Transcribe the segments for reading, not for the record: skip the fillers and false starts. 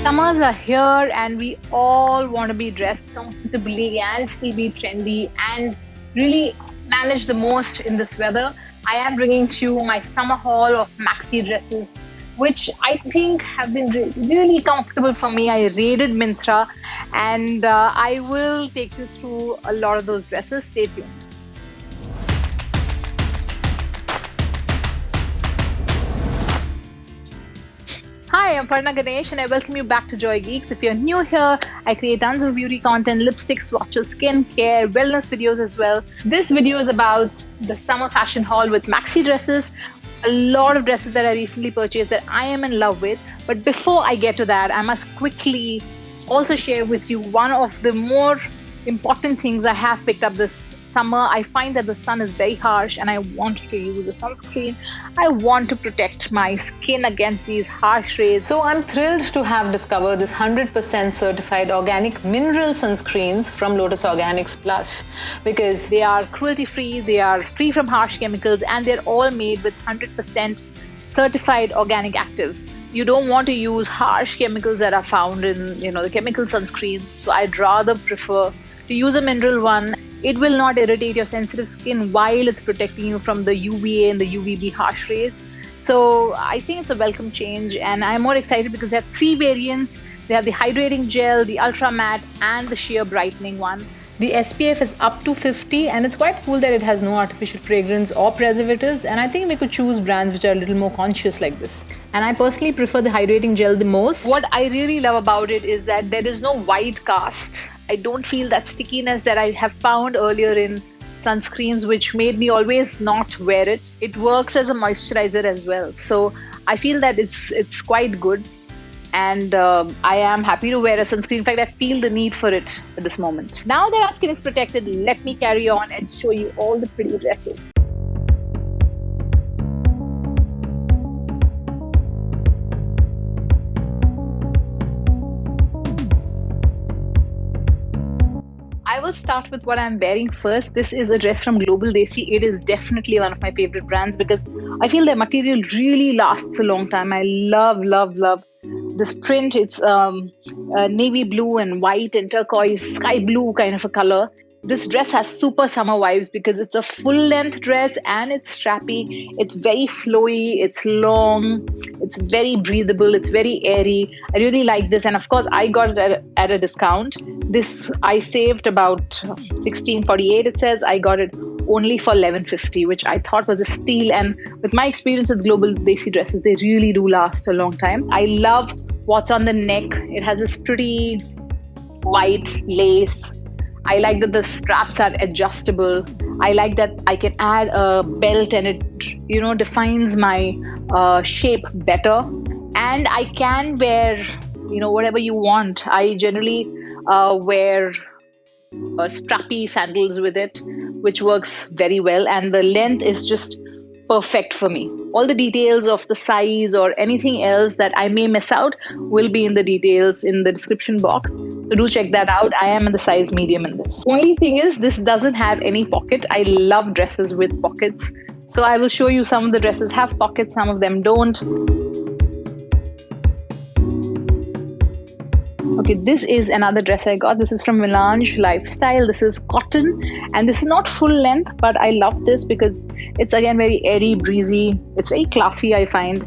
Summers are here and we all want to be dressed comfortably and still be trendy and really manage the most in this weather. I am bringing to you my summer haul of maxi dresses, which I think have been really comfortable for me. I raided Mintra and I will take you through a lot of those dresses. Stay tuned. Hi, I'm Parna Ganesh and I welcome you back to Joy Geeks. If you're new here, I create tons of beauty content, lipstick swatches, skincare, wellness videos as well. This video is about the summer fashion haul with maxi dresses. A lot of dresses that I recently purchased that I am in love with. But before I get to that, I must quickly also share with you one of the more important things I have picked up this summer. I find that the sun is very harsh and I want to use a sunscreen. I want to protect my skin against these harsh rays. So I'm thrilled to have discovered this 100% certified organic mineral sunscreens from Lotus Organics Plus, because they are cruelty free, they are free from harsh chemicals, and they're all made with 100% certified organic actives. You don't want to use harsh chemicals that are found in the chemical sunscreens. So I'd rather prefer to use a mineral one. It will not irritate your sensitive skin while it's protecting you from the UVA and the UVB harsh rays. So I think it's a welcome change, and I'm more excited because they have three variants. They have the hydrating gel, the ultra matte, and the sheer brightening one. the SPF is up to 50, and it's quite cool that it has no artificial fragrance or preservatives, and I think we could choose brands which are a little more conscious like this. And I personally prefer the hydrating gel the most. What I really love about it is that there is no white cast. I don't feel that stickiness that I have found earlier in sunscreens, which made me always not wear it. It works as a moisturizer as well. So I feel that it's quite good. And I am happy to wear a sunscreen. In fact, I feel the need for it at this moment. Now that our skin is protected, let me carry on and show you all the pretty dresses. I will start with what I'm wearing first. This is a dress from Global Desi. It is definitely one of my favorite brands because I feel their material really lasts a long time. I love this print. It's navy blue and white and turquoise, sky blue kind of a color. This dress has super summer vibes because it's a full length dress and it's strappy. It's very flowy, it's long, it's very breathable, it's very airy. I really like this, and of course I got it at a discount. This I saved about $16.48 it says. I got it only for $11.50, which I thought was a steal, and with my experience with Global Desi dresses, they really do last a long time. I love what's on the neck. It has this pretty white lace. I like that the straps are adjustable. I like that I can add a belt and it defines my shape better. And I can wear whatever you want. I generally wear strappy sandals with it, which works very well, and the length is just perfect for me. All the details of the size or anything else that I may miss out will be in the details in the description box. So do check that out. I am in the size medium in this. Only thing is, this doesn't have any pocket. I love dresses with pockets. So I will show you some of the dresses have pockets, some of them don't. Okay, this is another dress I got. This is from Melange Lifestyle. This is cotton and this is not full length, but I love this because it's again very airy, breezy. It's very classy, I find.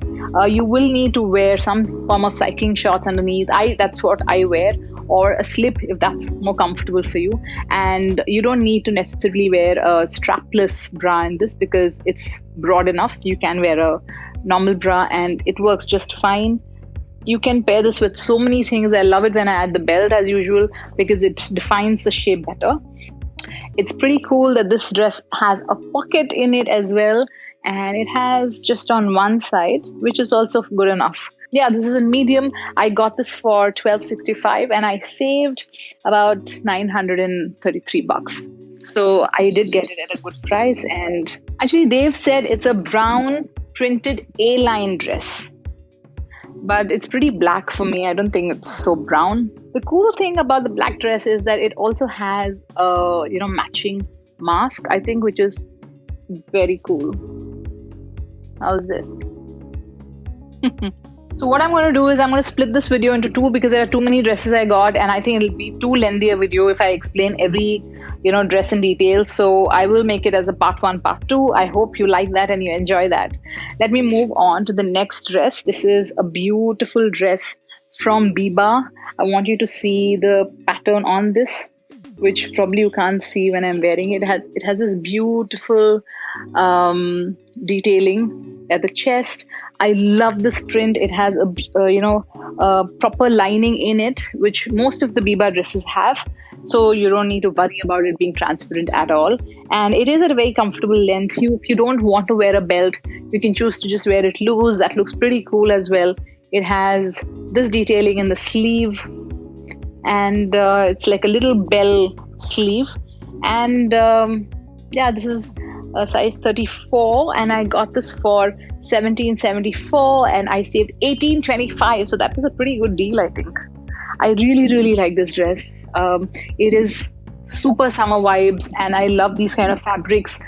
You will need to wear some form of cycling shorts underneath. That's what I wear, or a slip if that's more comfortable for you. And you don't need to necessarily wear a strapless bra in this because it's broad enough. You can wear a normal bra and it works just fine. You can pair this with so many things. I love it when I add the belt as usual because it defines the shape better. It's pretty cool that this dress has a pocket in it as well, and it has just on one side, which is also good enough. Yeah, this is a medium. I got this for $12.65 and I saved about $933. So I did get it at a good price, and actually they've said it's a brown printed A-line dress. But it's pretty black for me. I don't think it's so brown. The cool thing about the black dress is that it also has a matching mask, I think, which is very cool. How's this? So what I'm going to do is I'm going to split this video into two because there are too many dresses I got, and I think it'll be too lengthy a video if I explain every dress in detail. So I will make it as a part one, part two. I hope you like that and you enjoy that. Let me move on to the next dress. This is a beautiful dress from Biba. I want you to see the pattern on this, which probably you can't see when I'm wearing it. It has this beautiful detailing at the chest. I love this print. It has a proper lining in it, which most of the Biba dresses have. So you don't need to worry about it being transparent at all. And it is at a very comfortable length. If you don't want to wear a belt, you can choose to just wear it loose. That looks pretty cool as well. It has this detailing in the sleeve, and it's like a little bell sleeve. And this is a size 34, and I got this for $17.74, and I saved $18.25. So that was a pretty good deal, I think. I really like this dress. It is super summer vibes, and I love these kind of fabrics.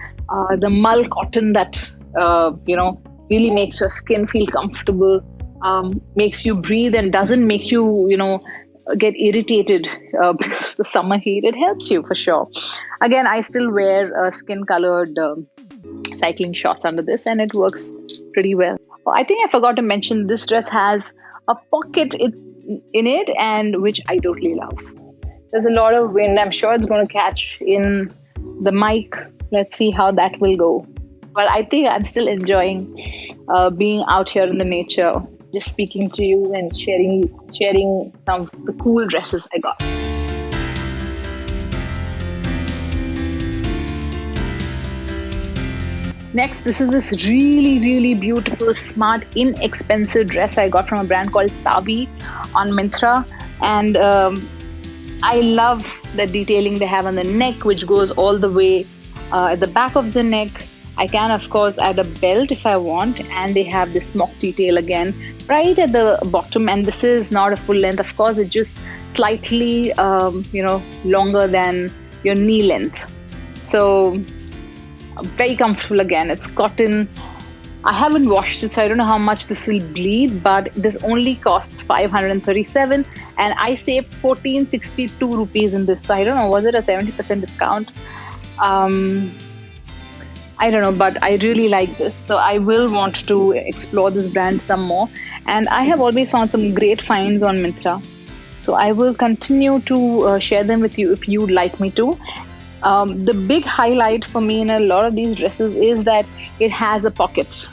The mull cotton that really makes your skin feel comfortable, makes you breathe, and doesn't make you get irritated because of the summer heat. It helps you for sure. Again, I still wear skin colored cycling shorts under this, and it works pretty well. I think I forgot to mention this dress has a pocket in it, and which I totally love. There's a lot of wind. I'm sure it's going to catch in the mic. Let's see how that will go. But I think I'm still enjoying being out here in the nature, just speaking to you and sharing some of the cool dresses I got. Next, this is this really beautiful, smart, inexpensive dress I got from a brand called Tavi on Myntra. And I love the detailing they have on the neck, which goes all the way at the back of the neck. I can, of course, add a belt if I want, and they have this mock detail again right at the bottom. And this is not a full length, of course. It's just slightly, longer than your knee length. So very comfortable again. It's cotton. I haven't washed it, so I don't know how much this will bleed, but this only costs 537, and I saved 1462 rupees in this. So I don't know, was it a 70% discount? I don't know, but I really like this. So I will want to explore this brand some more. And I have always found some great finds on Myntra. So I will continue to share them with you if you'd like me to. The big highlight for me in a lot of these dresses is that it has a pocket.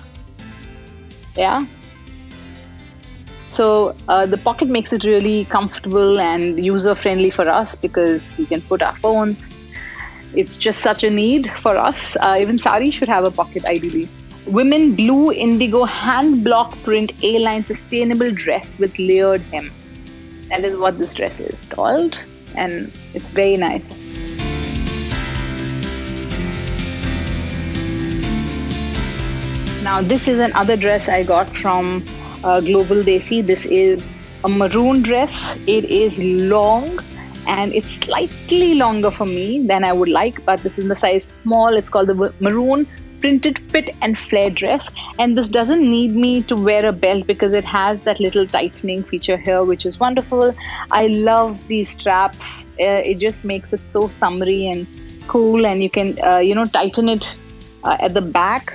Yeah. So the pocket makes it really comfortable and user-friendly for us because we can put our phones. It's just such a need for us. Even sari should have a pocket, ideally. Women blue indigo hand block print A-line sustainable dress with layered hem. That is what this dress is called, and it's very nice. Now this is another dress I got from Global Desi. This is a maroon dress. It is long, and it's slightly longer for me than I would like, but this is in the size small. It's called the maroon printed fit and flare dress, and this doesn't need me to wear a belt because it has that little tightening feature here, which is wonderful. I love these straps. It just makes it so summery and cool, and you can tighten it at the back.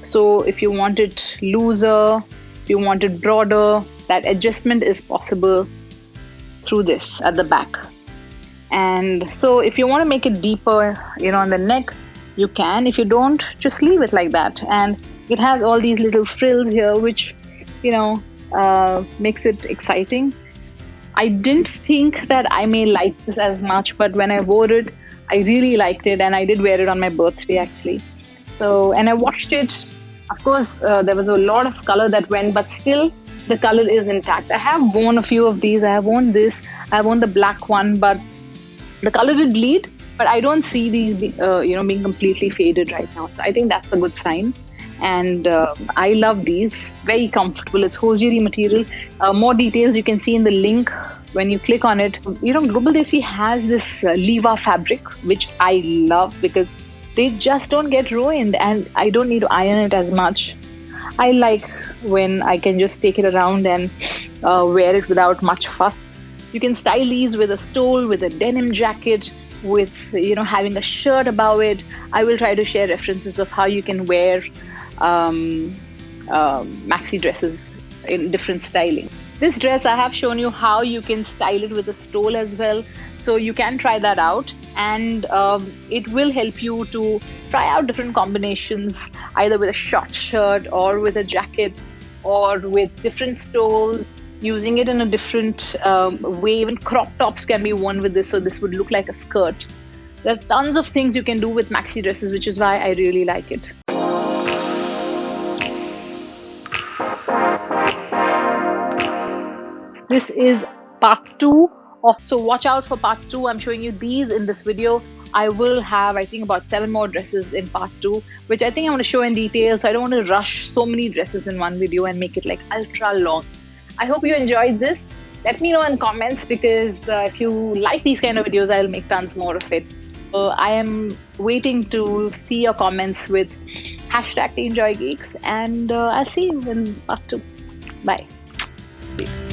So if you want it looser, if you want it broader, that adjustment is possible through this at the back. And so if you want to make it deeper, on the neck, you can. If you don't, just leave it like that. And it has all these little frills here, which, makes it exciting. I didn't think that I may like this as much, but when I wore it, I really liked it, and I did wear it on my birthday actually. So, and I washed it. Of course, there was a lot of color that went, but still the color is intact. I have worn a few of these. I have worn this. I have worn the black one, but the color did bleed. But I don't see these, being completely faded right now. So I think that's a good sign. And I love these. Very comfortable. It's hosiery material. More details you can see in the link when you click on it. Global Desi has this Liva fabric, which I love because they just don't get ruined, and I don't need to iron it as much. I like when I can just take it around and wear it without much fuss. You can style these with a stole, with a denim jacket, with having a shirt above it. I will try to share references of how you can wear maxi dresses in different styling. This dress, I have shown you how you can style it with a stole as well. So you can try that out, and it will help you to try out different combinations, either with a short shirt or with a jacket or with different stoles, using it in a different way. Even crop tops can be worn with this, so this would look like a skirt. There are tons of things you can do with maxi dresses, which is why I really like it. This is part 2 of, so watch out for part 2. I'm showing you these in this video. I will have, I think, about 7 more dresses in part 2, which I think I want to show in detail. So I don't want to rush so many dresses in one video and make it like ultra long. I hope you enjoyed this. Let me know in comments, because if you like these kind of videos, I'll make tons more of it. I am waiting to see your comments with #TeenJoyGeeks, and I'll see you in part 2. Bye. Peace.